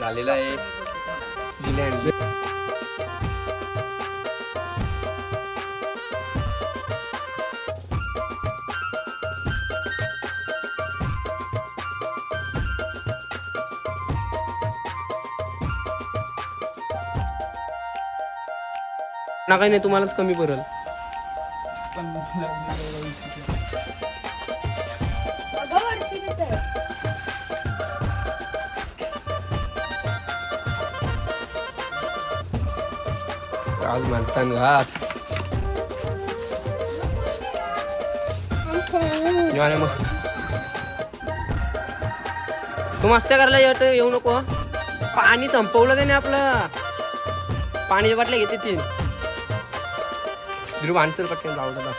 झालेला आहे जिल्ह्यात. ना काही नाही, तुम्हालाच कमी पडेल. आज म्हणतात घास मस्त. तू मस्त्या करायला येऊ नको. पाणी संपवलं त्याने आपलं. पाण्याच्या बाटल्या घेते तीन. ध्रुव आणचल पटकन जाऊ त्याला.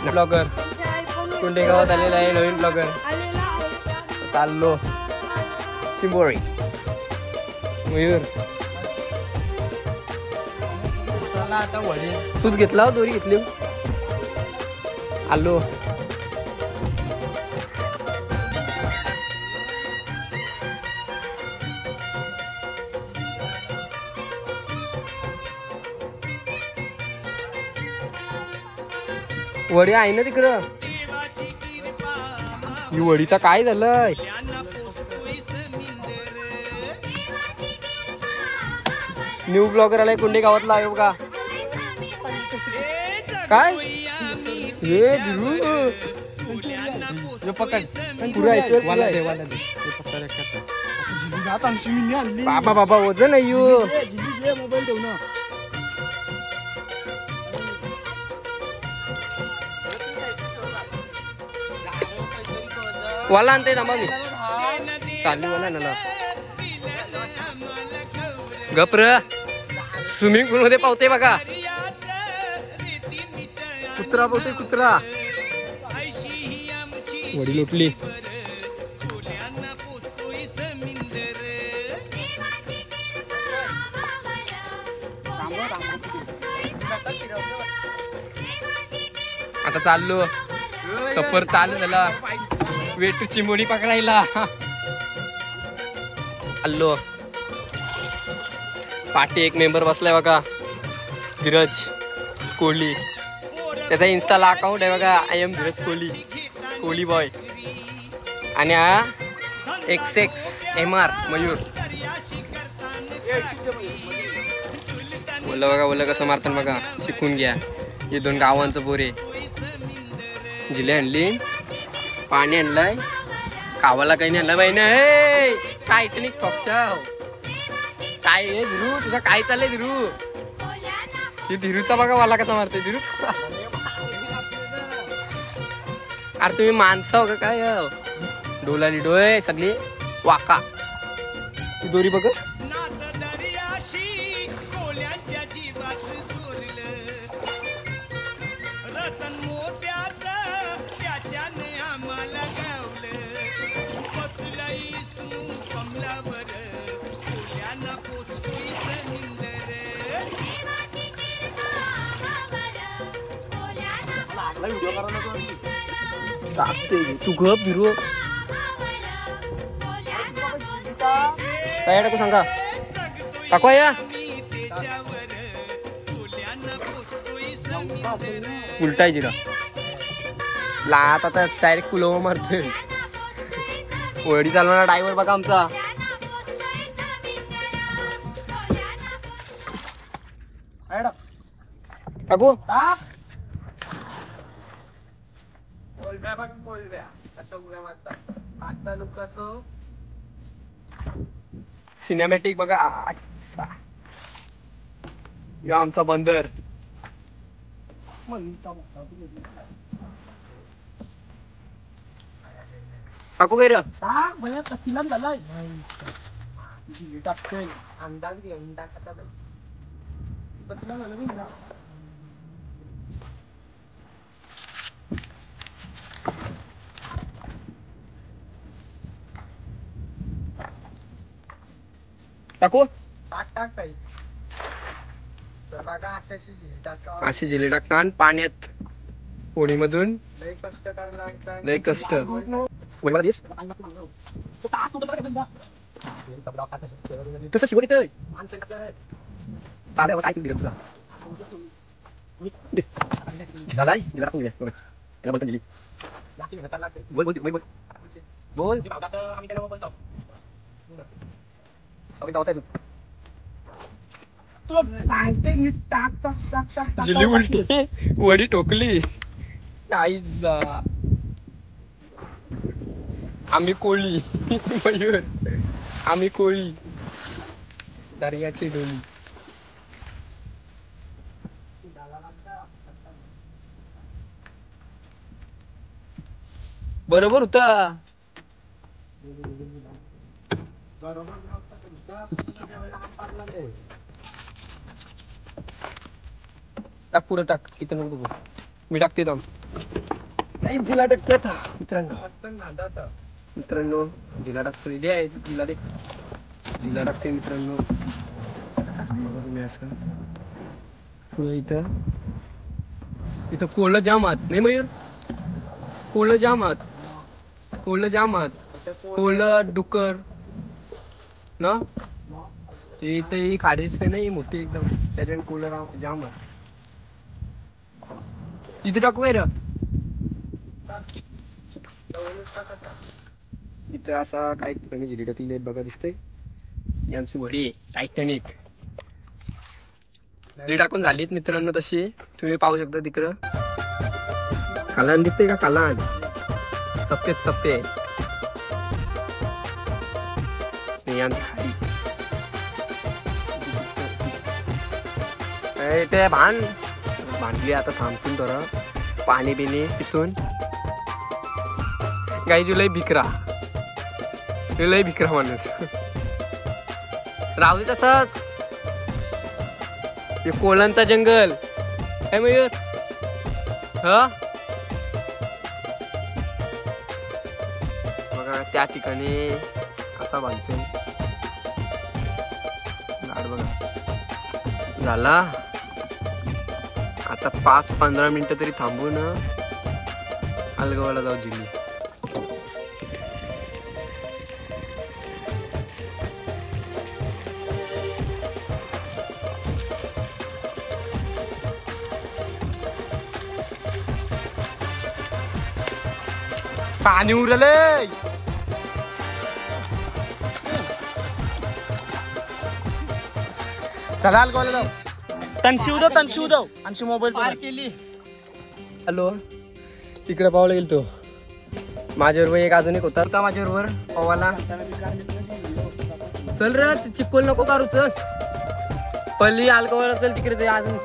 ब्लॉगर कुंडेगावात आलेला आहे नवीन ब्लॉगर. चाललो शिंबोरी मयूर. आता वडी तूच घेतला दोरी घेतली. आलो वडी आहे ना तिकडं. ही वडीचा काय झालंय. न्यू ब्लॉगर आलाय कुंडे गावातला आहे बघा. काय हे पकड बाबा बाबा वजन आहे मोबाईल ठेव ना. वाला आणते थांबा मी. चालली वाला ना गप्र. स्विमिंग पूल मध्ये पावते बघा. कुत्रा पावते कुत्रा. वडी लुटली. आता चाललो सफर चालू झाला. वेटू चिंबोडी पकडायला आलो. पाठी एक मेंबर बसलाय बघा, धीरज कोहली. त्याचा इन्स्टाला अकाउंट आहे बघा, I am Dheeraj Kohli, Kohli boy. आणि हा XXMR मयूर. बोला बघा, बोला कसं मारतात बघा, शिकून घ्या. हे दोन गावांचं पोरे. जिले आणली, पाणी आणलंय, खावाला काही नाही आणलं बाई ना. टायटॅनिक टॉपच्या काय हे धिरू, तुझा काय चाललंय धिरू? हे धिरूचा बघा मला कसा मारते धिरू. अरे तुम्ही माणसं हो का काय? डोलाली डोळे सगळी वाका. ती दोरी बघ. तू गप धिरू. काय टाकू सांगा टाकू या उलटाय जिरा लात. आता डायरेक्ट पुलाव मारतोय. वडी चालवणार ड्रायव्हर बघा आमचा. टाकू सिनेमॅटिक बघा. या आमचा बंदर. टाकू काय रे? झालाय टाकतोय अंदाज घे. अंडा खाता टाकू टाक काही अशी जिले टाकता पाण्यात होळीमधून. लय कष्ट. वैवा दिस कसं शिवत येतंय चालेल काय दिलं तुला झाला दिला टाकून घ्या याला बोलता दिली बोल बोल बोल बोल जिली उलटी वडी टोकली आईचा आम्ही कोळी मयूर आम्ही कोळी दर्याची डोली बरोबर होता टाक पुरं टाक इथं नको मी टाकते दम जिला टाकते आता मित्रांनो जिला टाकतो इथे आहे जिला दे जिला टाकते मित्रांनो बघा तुम्ही असं पुढं इथं कोळं जाम आत नाही मयूर कोळं जाम आत कोळं डुक्कर ना ते इथं ही खाडीच नाही मोठी एकदम त्याच्याने कोळं जाम आत इथे टाकू काय र इथं असा काय कमी जिली टाकली बघा दिसतंय यांची वडी टायटॅनिक टाकून झालीत मित्रांनो तशी तुम्ही पाहू शकता तिकडं कालान दिसतंय का कालान सफेद सफेद खाली ते भांडली आता थांबतून जरा पाणी बिणी पितून गाई लय भिकरा माणूस राहू दे तसंच हे कोळांचा जंगल काय मयूर बघा त्या ठिकाणी असा बांधतोय झाड बघा झाला आता 5-15 मिनिटं तरी थांबून अलगवाला जाऊ जिल्ही पाणी उरलंय चला अलगवाला तनशी उदव आमची मोबाईल पार केली हॅलो तिकडे पाहायला गेल तो माझ्याबरोबर एक अजून एक होता माझ्याबरोबर पवाला चल रे चिपल नको काढू चल पल्ली अल्कोहोल चल तिकडे अजून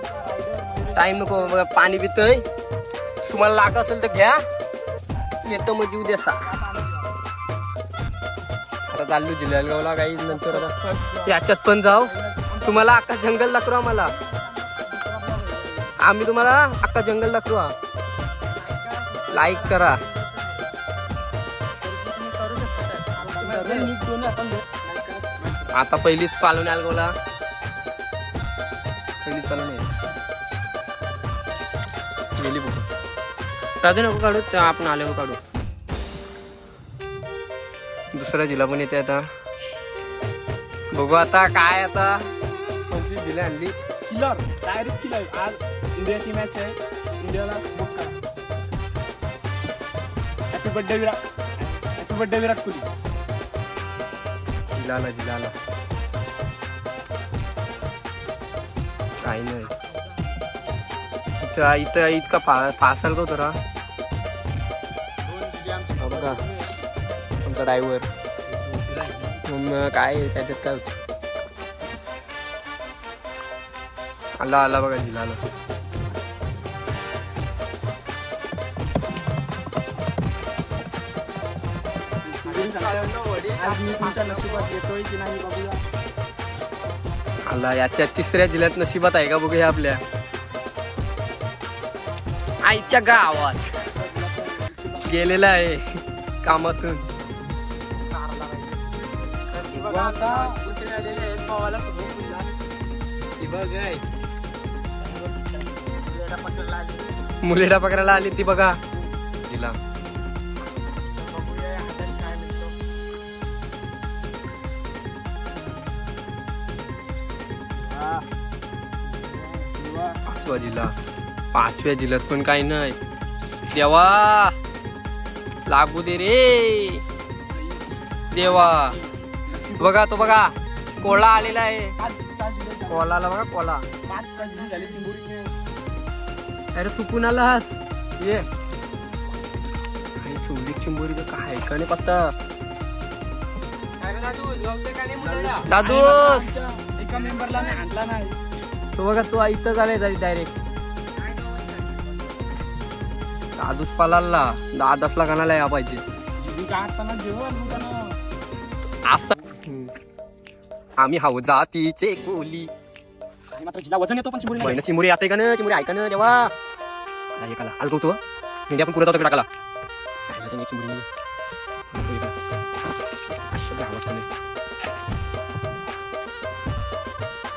टाइम नको बघा पाणी पितोय तुम्हाला लाग असेल तर घ्या येतो मग जीव देसा आता चाललो जिल्ह्याला काही नंतर याच्यात पण जाऊ तुम्हाला अख्खा जंगल दाखवू आम्हाला आम्ही तुम्हाला अख्खा जंगल दाखवू लाईक करा आता पहिलीच पालवणी अलगोला पहिलीच पालवणी गेली बघू राजू नको काढू तर आपण आल्यावर काढू दुसरा जिल्हा पण येते आता बघू आता काय आता कोणती जिल्हा आणली किलर डायरेक्ट किलर आज इंडियाची मॅच आहे इंडियाला बुक करा हॅपी बर्थडे विराट कोहली जिल्हाला काही नाही इथं इतका फासाल का होता बघा आमचा ड्रायव्हर काय त्याच्यात काय होत आला बघा जिल्ह्याला आला याच्या तिसऱ्या जिल्ह्यात नशिबात आहे का बघूया आपल्या आईच्या गावात गेलेला आहे कामातून मुलेडा पकडायला आली ती बघा तिला पाचव्या जिल्ह्यात पण काही नाही. देवा लागू दे रे देवा. बघा तो बघा कोला आलेला आहे. कोलाला बघा कोला. अरे तू कुणालास ये चौली चिंबोरी तर काय का नाही पत्ता. दादूस एका मेंबरला आणला नाही. तो बघा तो इथं झालाय डायरेक्ट. दादूस पालाला दादासला कानाला या पाहिजे असं. आम्ही हाव जातीचे कोली. वजन येतो पण चिमुरी येते का ना. चिमुरी ऐका ना तेव्हा एकाला आलो तो म्हणजे आपण पुरत होतो टाकाला. चिमुरी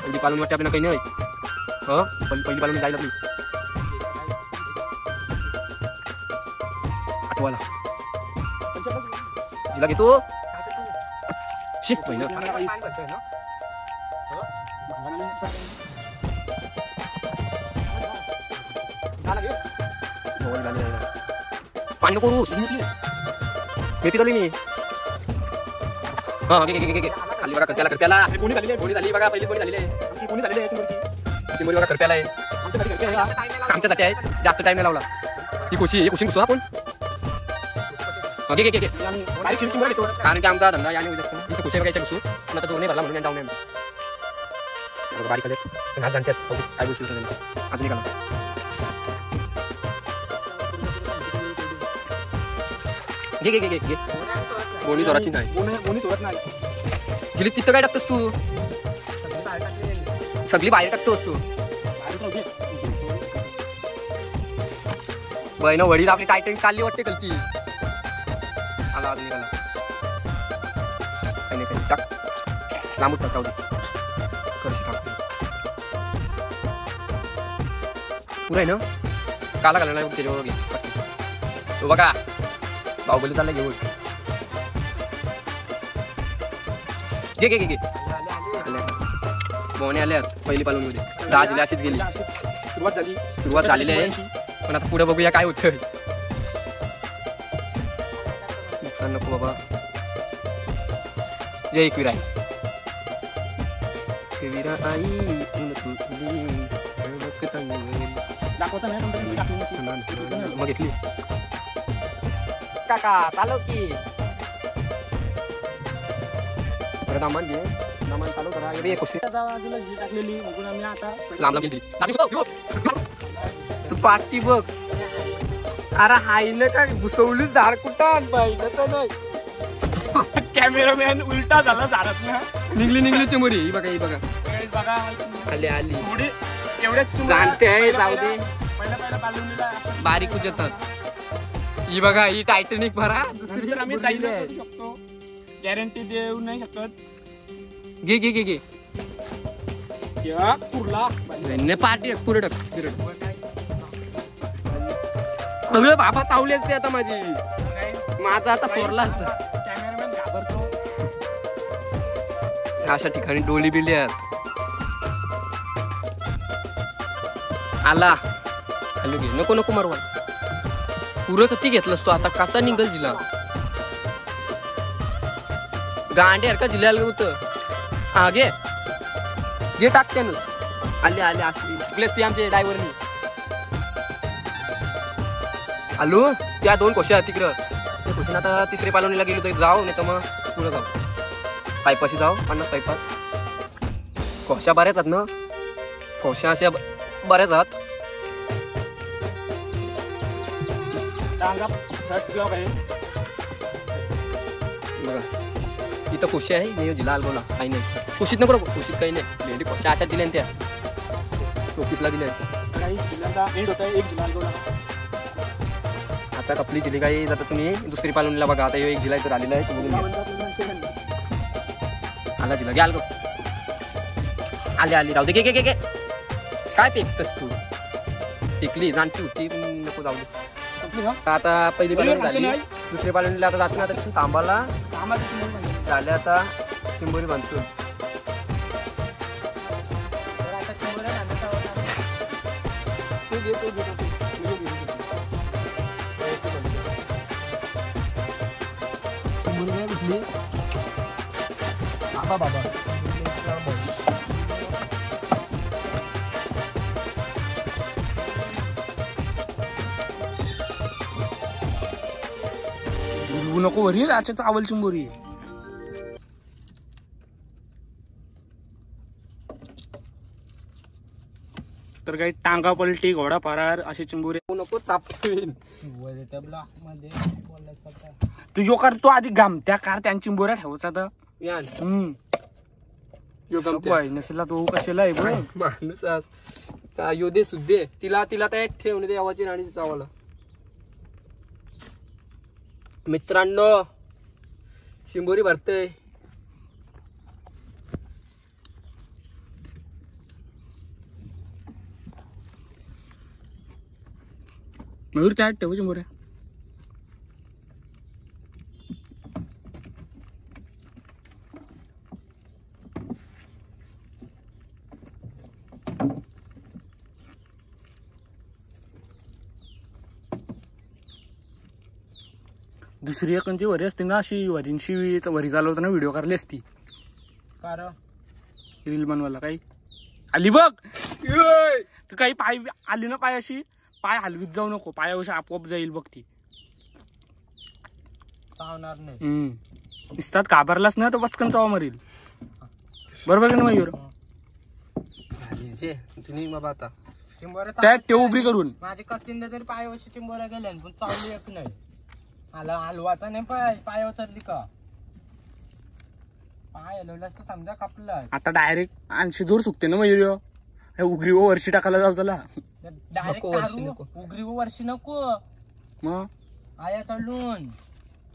पहिली पालन वाटते आपल्याला काही नाही. पहिली पालन जायला आपली आठवाला तिला घेतो. शिक पहिलं पाणी करू मेथी झाली मी. हा खाली बघा करप्याला करप्याला कोणी झाली बघा. पहिली कोणी झालेली आहे चिमुरी बघा करप्याला आहे. आमच्यासाठी आहे जास्त टाइम लावला. ती खुशी घुसू आपण. कारण की आमचा धंदा याने इथे खुशी बघायच्या घुसू पण आता जो नाही भरला म्हणून जाऊ नये. बारीक आले पण आज जाणतात काय गोष्टी अजून निघाला. घे कोणी जोराची नाही. जिली तिथं काय टाकतोस तू. सगळी बाहेर टाकतोस तू. बहिण वडील आपली टायटनिंग चालली वाटते कलती. आला अजून निघाला काही नाही काही टाक लांबूच टाकावं पुरा आहे ना. काला घालणार नाही त्याच्यावर घे. तो बघा बाहुबली चालला घेऊन. घे बोने आल्यात पहिली पालून मध्ये 10 जिल्हे अशीच गेली. सुरुवात झालेली आहे पण आता पुढे बघूया काय होतं. नुकसान नको बाबा. जय एकविरा आई मग घेतली काका चालव की परत आम्हाला घे. सामान चालू करा. टाकलेली आम्ही आता लांब गेली तू पार्टी बघ. अरे हाय ना काय घुसवली झाड कुठं पाहिलं तर नाही. कॅमेरामॅन उलटा झाला झाडात ना. निघली चिमुरी. ही बघा आली एवढेच जाणते आहे जाऊ दे. पहिला बारीक उजतात. ही बघा ही टायटॅनिक भरा. आम्ही शकतो गॅरंटी देऊ नाही शकत. घे पार्टी पुढे टाक. बाबा चावली असते आता माझी. माझा आता फोरला असत. कॅमेरामॅन घाबरतो. अशा ठिकाणी डोली बिली आहेत. आला खाली घे. नको मारवा. पुरं किती घेतलंस तू आता. कसा निघल जिला गांडे का जिल्ह्याला होतं. हा घे टाकते ना. आले असली ती आमचे ड्रायव्हरनी आलू. त्या 2 कोशा तिकडं त्या कोशीनं आता तिसरे पालवणीला गेलो तरी जाऊ नाही तर मग पुढं जाऊ. पाईपाशी जाऊ 50 पाईपात. कोशा बऱ्याच आहेत ना. कोशा अशा बऱ्याच आहेत. बघा इथं खुशी आहे नाही जिल्हा अलगवला काही नाही. खुशीत नको खुशीत काही नाही. भेंडी खुशा अशा दिल्या त्या ऑफिसला दिल्या. आता कपली दिली काही जाता तुम्ही दुसरी पालवणीला बघा. आता एक जिल्हा इथं आलेला आहे. आला जिल्हा घ्या अलगो. आली राहू दे. घे काय फेकतस तू. टिकली जाणती होती नको जाऊ दे. आता पहिली पालवणी झाली. दुसरी पालवणीला आता जातो ना. आता तांबाला झाले आता चिंबोरी बांधतो. बाबा नको वरी आजच्या चावल चिंबोरी तर काही टांगा पलटी घोडा फरार असे चिंबोरे नको चापवीन तू यो कर तो आधी घामत्या कार त्या चिंबोऱ्या ठेवायचा तर नसेला तो कशाला आहे बघ माणूस योदे सुद्धे तिला त्या ठेवणे ते आवाजी राणीची चावाला. मित्रांनो चिंबोरी भरते मयूर चाट ठेव चिंबोऱ्या दुसरी एकांची वरी असते ना अशी वरींशी वरी चालवताना व्हिडिओ काढली असती रील बनवायला काही आली बघ तू काही पाय आली ना पाय अशी पाय हलवीत जाऊ नको पायावशी आपोआप जाईल बघ ती चावणार नाही. दिसतात घाबरलाच ना तो पचकन चावा मरील बरोबर का ना मयूर तुम्ही बाबा आता त्या ठेव उभी करून माझे कस्तींदा तरी पायावरची चिंबोऱ्या गेल्या पण चावली एक नाही हलवाचा नाही पाय उचलली का पाय हलवला समजा कापला आता डायरेक्ट 80 दूर सुकते ना मयूर उगरी वर्षी टाकायला जाऊ चला डायरेक्ट उगरी वर्षी नको मग आया चढून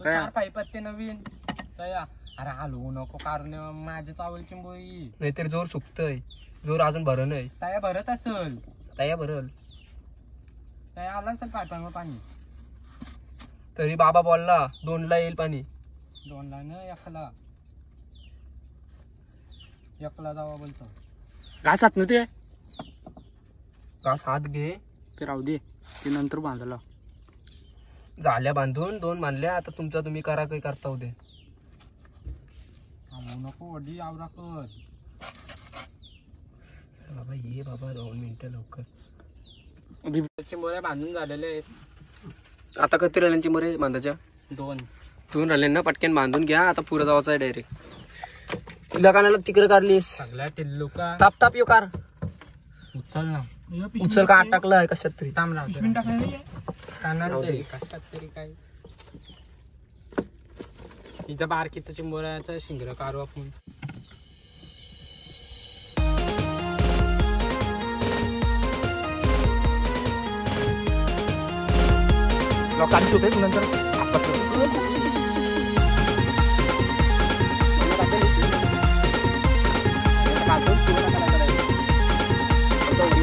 चार पाईप ते नवीन अरे हलवू नको कारण माझे चावल चिंबोरी नाहीतर जोर सुकतय जोर अजून भर नाही तया भरत असल तया भरल तया आला असेल पाईपांवर पाणी तरी बाबा बोलला 2ला येईल पाणी 2ला ना एकला जावा बोलतो घासात ना ते घास हात घे ते राहू दे ते नंतर बांधला झाल्या बांधून 2 बांधल्या आता तुमचा तुम्ही करा काही करता उद्या नको वडी आवरा कर बाबा ये बाबा 2 मिनिटं लवकर चिंबोऱ्या बांधून झालेल्या आहेत आता किती राहिल्यांची मरे बांधायच्या 2 राहिल्यांना पटक्यान बांधून घ्या आता पुढे जावायचं आहे डायरेक्ट तुला कानाला तिकडे काढलीस सगळ्या टिल्लू का ताप यो कार उचल ना उचल का आत टाकलाय कशात तरी कशात तरी काय तिचा बारकीचं चिंबोऱ्याचं शिंगर काढू आपण लोकांची होते नंतर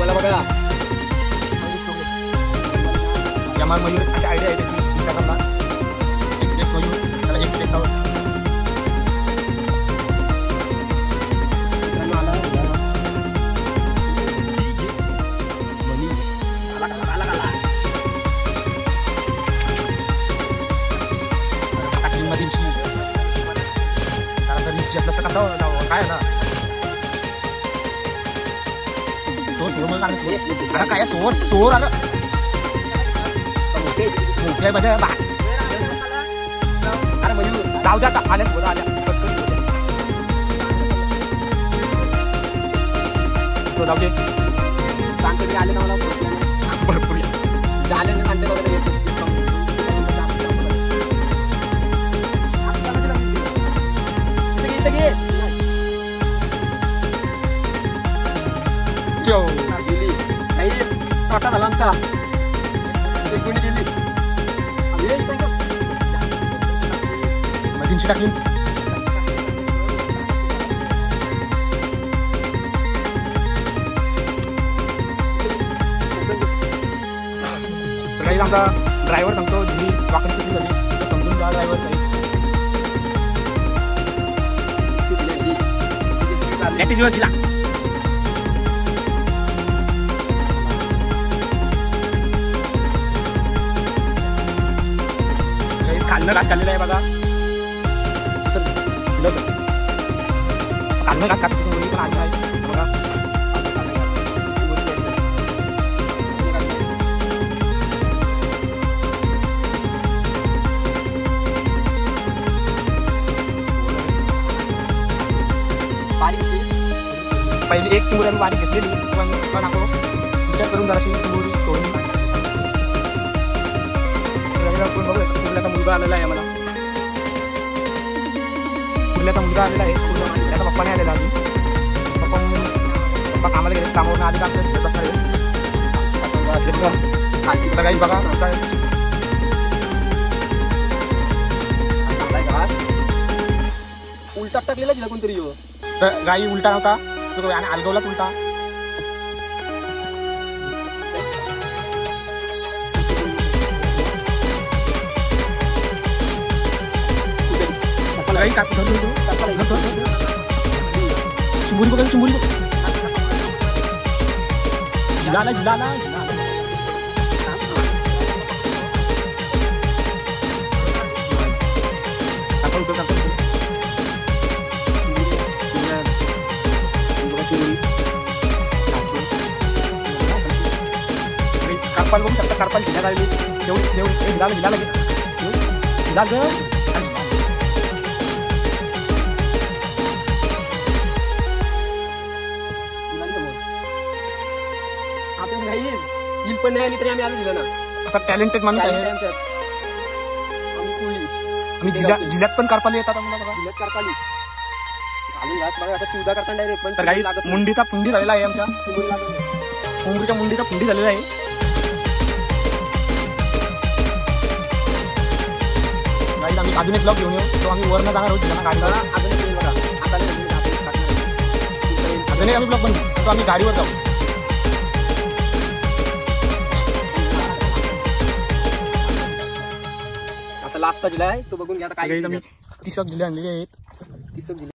बघा मयूर अशी आयडिया आहे त्याची इंस्टाग्रामला एक्सप्रेस मयूर त्याला एक्सप्रेस आहोत काय ना काय चोर चोर आलं मध्ये अरे मयूर जाऊ द्या आल्या बोला आल्या जाऊ दे सांगतो आले ना मला भरपूर झाले ना सांगते मोठा झाला आमचा कोणी गेली मधींची टाकली काही आमचा ड्रायव्हर सांगतो जी वाकडी किती झाली समजून जा ड्रायव्हर काही दिला पूर्ण घास खाल्लेला आहे बघा. काढणं घास खात मुली पण आली आहे बघा. पहिली एक चिमुरी आम्ही बारीक घेतलेली पण नको विचार करून जराशी चिमुरी सोडून कुर्ल्याचा मुलगा आलेला आहे मला. कुर्ल्याचा मुलगा आलेला आहे. त्याचा पप्पाने आलेला अजून. पप्पा कामाला गेले. कामावरून आधी काम करत बसणार आहे. काही बघा उलटा टाकलेला तिला कोणतरी गाई उलटा नव्हता आणि आलगावलाच उलटा. चिंबुरी बघा चिंबुरी जिलाला जिलाला कार्पाल बघू शकता. कार्पाल जिल्ह्यात आलेली तेवढी जिल्हा जिल्हा पण नाही आली तरी आम्ही आलो दिलं ना. असा टॅलेंटेड माणूस आहे. आम्ही जिल्ह्यात पण कार्पाली येतात जिल्ह्यात कार्पाली घालून घास बघा. असा चिवदा करता डायरेक्ट पण काही मुंडीचा पुंडी झालेला आहे. आमच्या कोंबडीच्या मुंडीचा पुंडी झालेला आहे. गाईज आम्ही अजून एक ब्लॉग घेऊन येऊ. तो आम्ही वरनं जाणार आहोत जिल्हा गाडीला. अजून बघा अजून एक आम्ही ब्लॉग बनवू तो आम्ही गाडीवर जाऊ. आता लास्टचा जिल्हा आहे तो बघून घ्या. आता काय आम्ही 30 जिल्हे आणलेले आहेत. 30 जिल्हे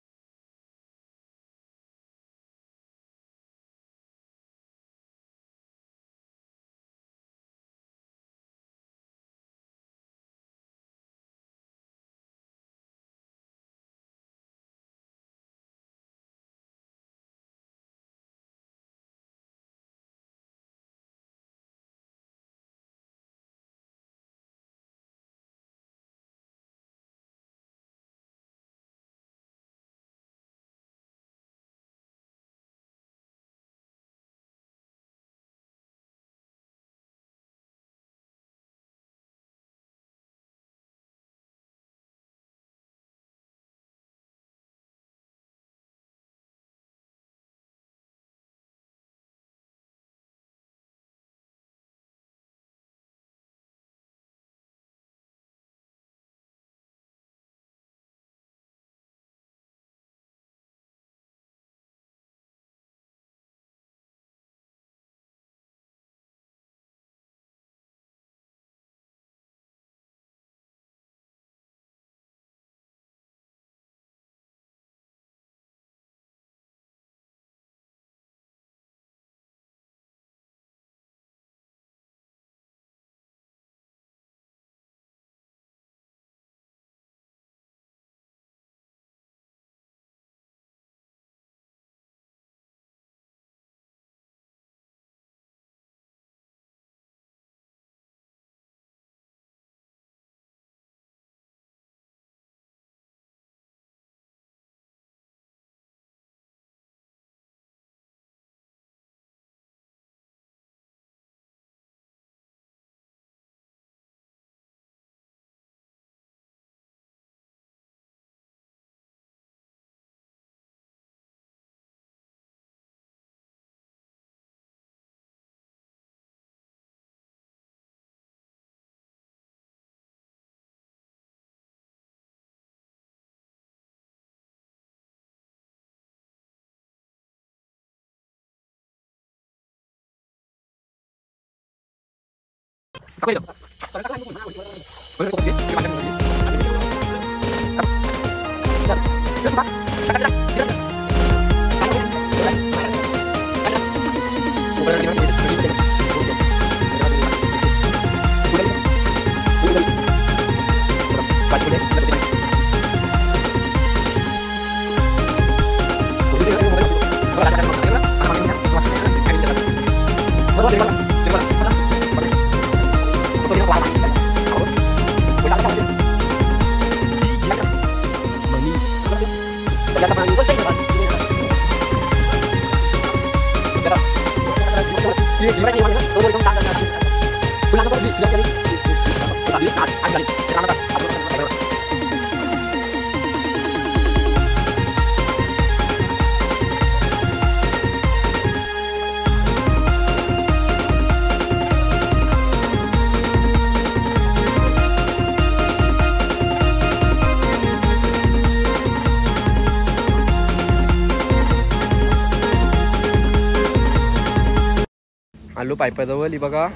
आलू पायपाजवळ बघा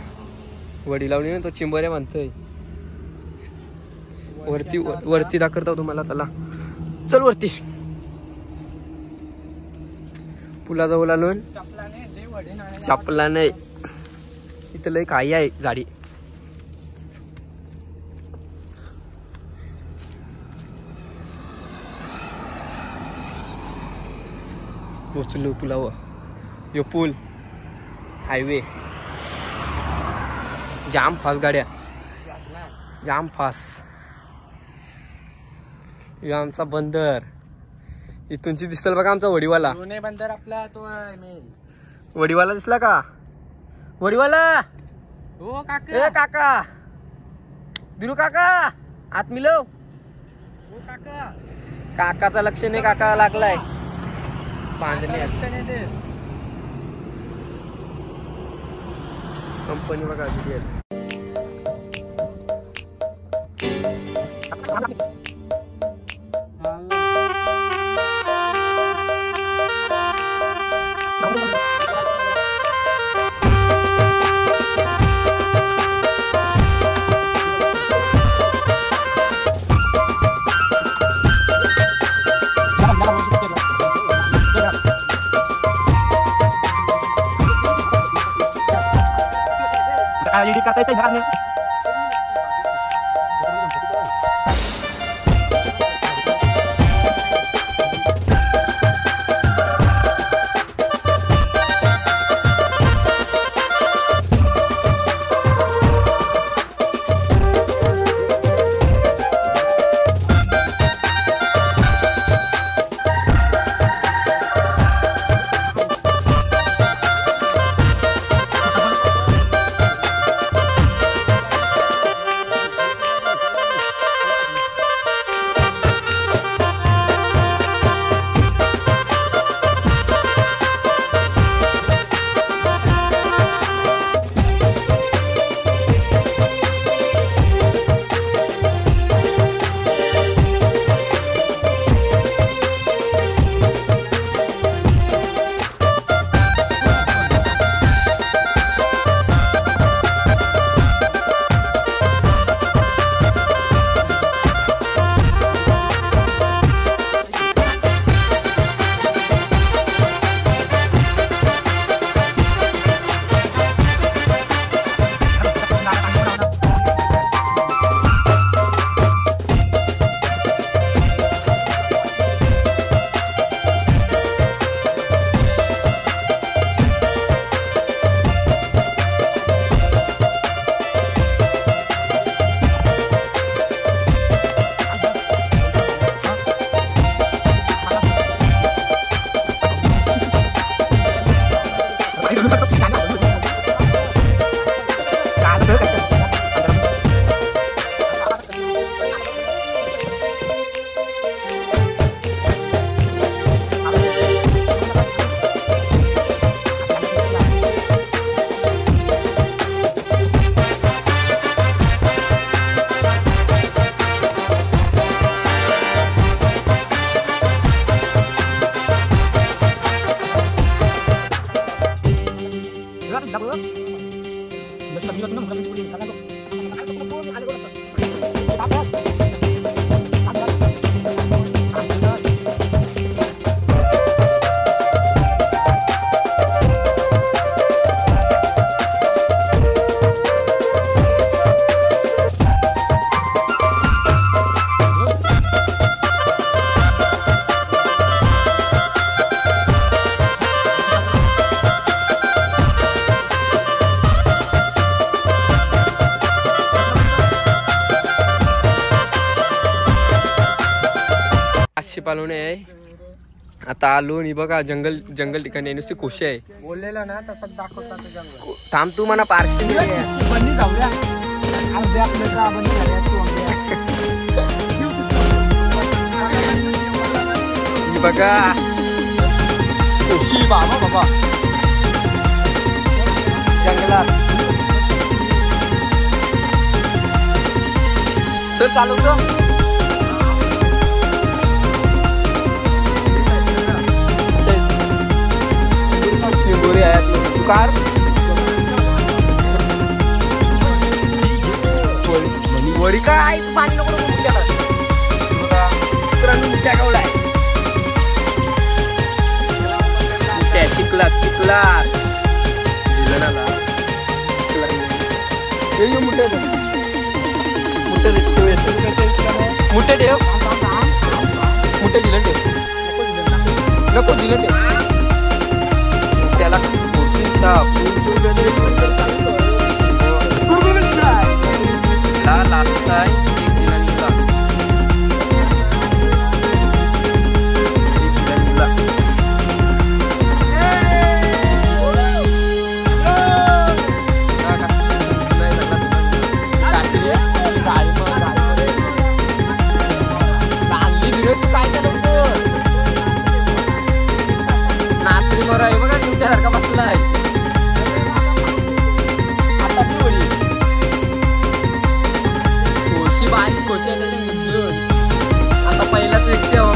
वडी लावली ना तो चिंबोऱ्या म्हणतोय वरती वरती दाखवतो तुम्हाला. चला चल वरती पुलाजवळ आलो. चपला नाही इथं लय काही आहे झाडी. पोचलो पुलावर. यो पूल हायवे जाम फास्ट गाड्या जाम फास्ट. आमचा बंदर इथूनची दिसल बघा आमचा वडीवाला. बंदर आपला तो मेन वडीवाला दिसला का? वडीवाला हो ए काका बिरू काका आत मिलव. हो काका काकाचा लक्ष नाही. काका लागलाय बांधणे कंपनी बघा. एडिट करता येते घरात. पालवणे आहे. आता आलो आणि बघा जंगल जंगल ठिकाणी नुसती खुशी आहे. बोललेला ना तसंच दाखवतात ते जंगल. थांब तू म्हणा पार्किंग बन्नी जाऊया अर्धे आपल्याला बन्नी झाल्या तू बघा खुशी बाबा बाबा जंगलात. चल चालवतो. शिंगोरी आहेत तू कार वडी काय पाणी नको मुठ्याला मुठ्या गावला आहे. चिखलात चिखलात मुठे ठेव मुठे दिलं ठेव नको दिलं ठेव त्याला लास्ट आहे एक दिला निघला सारखा बसला आहे. आता कोशी बारीक कोशी आहे त्याच्या मिळून आता पहिलाच व्यक्ती आहो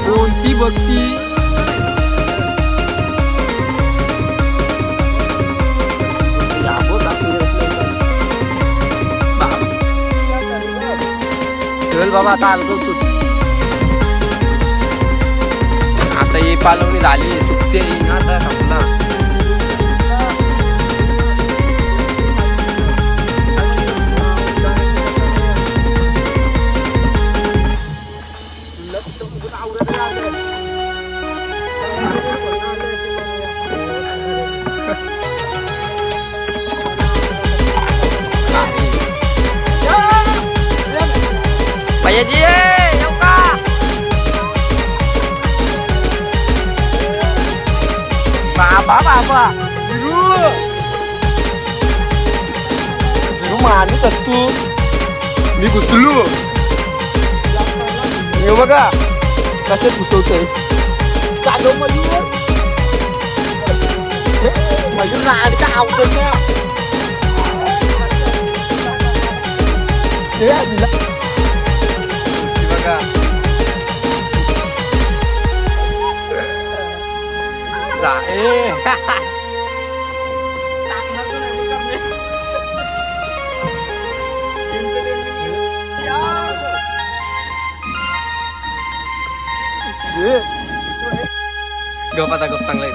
कोणती भक्ती चल बाबा आता आलो तू. आता ही पालवणी झाली सुट्टी आता संपला. भैयाजी येऊ का बाबा बाबा गिरू माणूस तू मी घुसलो हे बघा कसे घुसवतोय. चालू मयूर मयूर नाडका आवडत बघा गप आता गप चांगला आहे.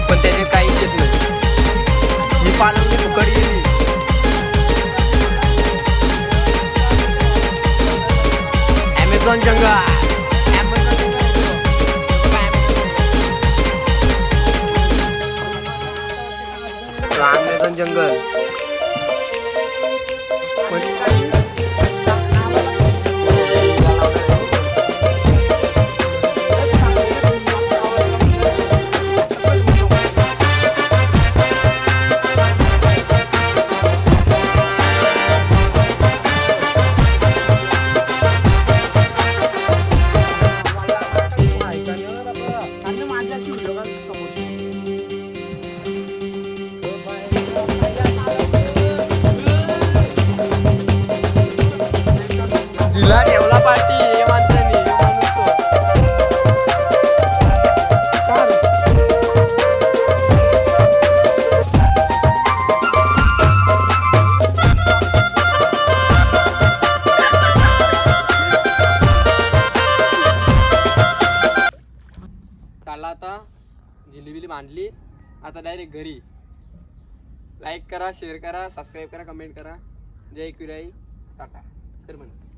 पण त्याने काहीच येत नाही. मी पालवणी फुकट गेली. ॲमेझॉन जंगल ॲमेझॉन जंगल आता डायरेक्ट घरी. लाईक करा, शेअर करा, सबस्क्राईब करा, कमेंट करा. जय कुराई, टाटा. तर म्हणा